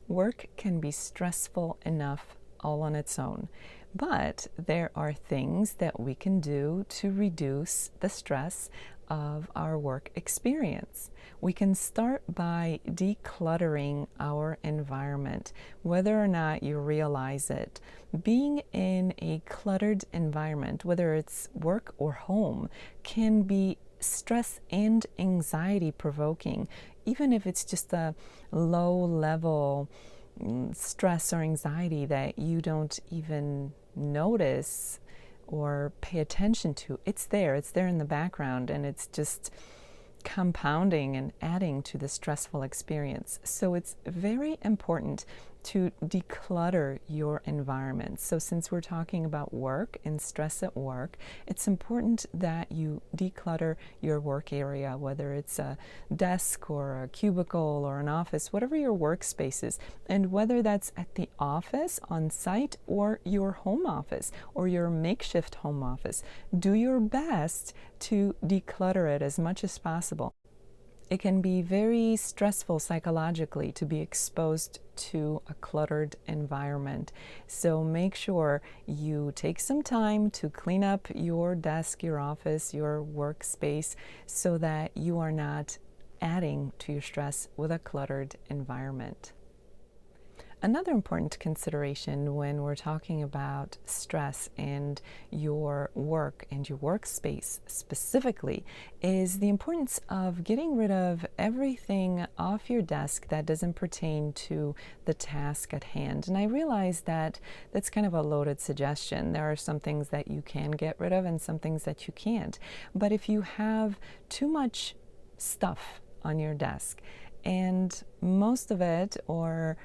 Work can be stressful enough all on its own, but there are things that we can do to reduce the stress of our work experience. We can start by decluttering our environment, whether or not you realize it. Being in a cluttered environment, whether it's work or home, can be stress and anxiety provoking, even if it's just a low level stress or anxiety that you don't even notice or pay attention to. It's there in the background, and it's just compounding and adding to the stressful experience. So it's very important to declutter your environment. So since we're talking about work and stress at work, it's important that you declutter your work area, whether it's a desk or a cubicle or an office, whatever your workspace is, and whether that's at the office on site or your home office or your makeshift home office. Do your best to declutter it as much as possible. It can be very stressful psychologically to be exposed to a cluttered environment. So make sure you take some time to clean up your desk, your office, your workspace, so that you are not adding to your stress with a cluttered environment. Another important consideration when we're talking about stress and your work and your workspace specifically is the importance of getting rid of everything off your desk that doesn't pertain to the task at hand. And I realize that that's kind of a loaded suggestion. There are some things that you can get rid of and some things that you can't. But if you have too much stuff on your desk and most of it, or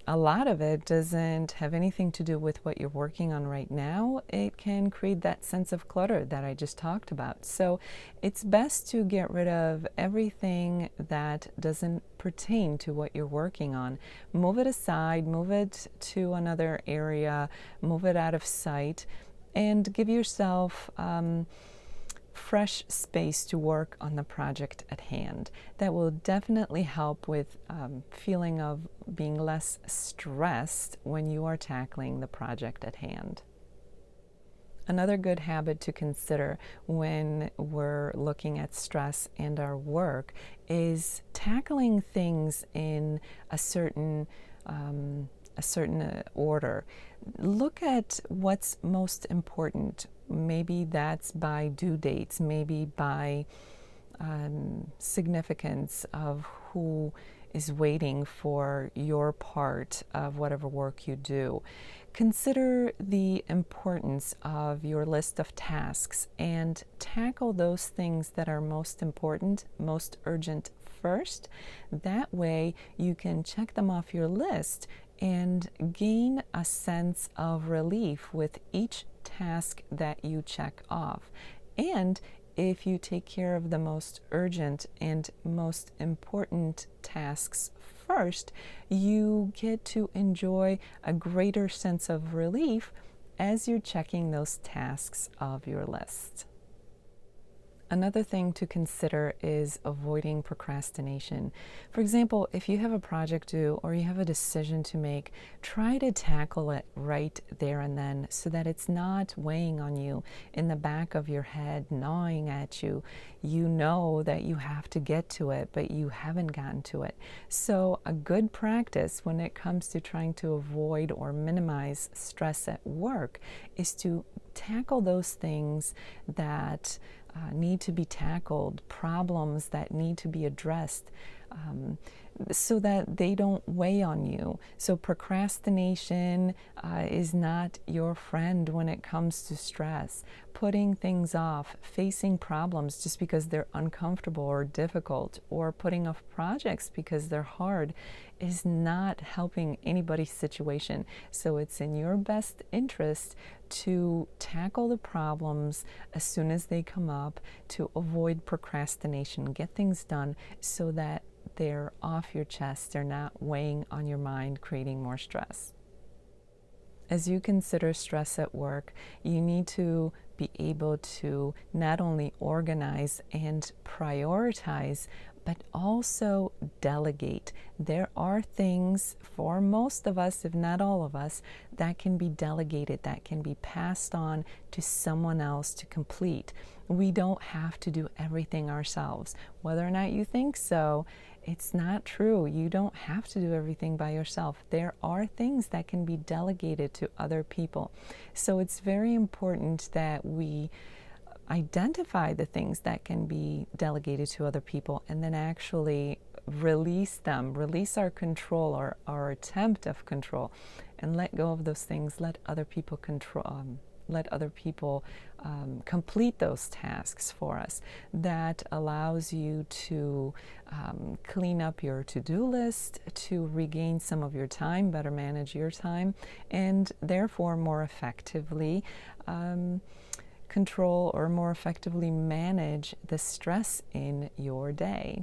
a lot of it, doesn't have anything to do with what you're working on right now, it can create that sense of clutter that I just talked about. So it's best to get rid of everything that doesn't pertain to what you're working on. Move it aside, move it to another area, move it out of sight, and give yourself fresh space to work on the project at hand. That will definitely help with feeling of being less stressed when you are tackling the project at hand. Another good habit to consider when we're looking at stress and our work is tackling things in a certain order. Look at what's most important. Maybe that's by due dates, maybe by significance of who is waiting for your part of whatever work you do. Consider the importance of your list of tasks and tackle those things that are most important, most urgent first. That way you can check them off your list and gain a sense of relief with each task that you check off. And if you take care of the most urgent and most important tasks first, you get to enjoy a greater sense of relief as you're checking those tasks of your list. Another thing to consider is avoiding procrastination. For example, if you have a project due or you have a decision to make, try to tackle it right there and then so that it's not weighing on you in the back of your head, gnawing at you. You know that you have to get to it, but you haven't gotten to it. So a good practice when it comes to trying to avoid or minimize stress at work is to tackle those things that need to be tackled, problems that need to be addressed, so that they don't weigh on you. So procrastination is not your friend when it comes to stress. Putting things off, facing problems just because they're uncomfortable or difficult, or putting off projects because they're hard is not helping anybody's situation. So it's in your best interest to tackle the problems as soon as they come up, to avoid procrastination, get things done so that they're off your chest, they're not weighing on your mind, creating more stress. As you consider stress at work, you need to be able to not only organize and prioritize, but also delegate. There are things for most of us, if not all of us, that can be delegated, that can be passed on to someone else to complete. We don't have to do everything ourselves. Whether or not you think so, it's not true. You don't have to do everything by yourself. There are things that can be delegated to other people. So it's very important that we identify the things that can be delegated to other people and then actually release them, release our control or our attempt of control, and let go of those things. Let other people complete those tasks for us. That allows you to clean up your to-do list, to regain some of your time, better manage your time, and therefore more effectively control or more effectively manage the stress in your day.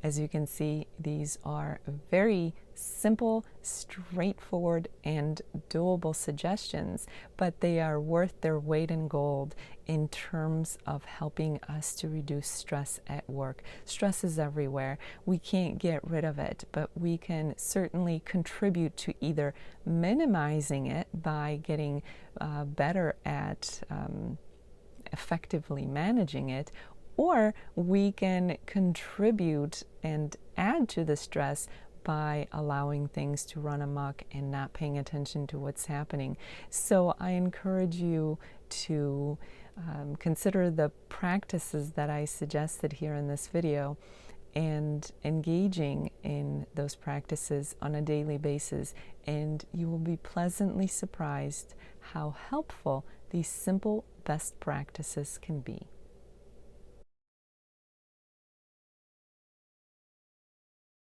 As you can see, these are very simple, straightforward, and doable suggestions, but they are worth their weight in gold in terms of helping us to reduce stress at work. Stress is everywhere. We can't get rid of it, but we can certainly contribute to either minimizing it by getting better at effectively managing it, or we can contribute and add to the stress by allowing things to run amok and not paying attention to what's happening. So I encourage you to consider the practices that I suggested here in this video and engaging in those practices on a daily basis, and you will be pleasantly surprised how helpful these simple best practices can be.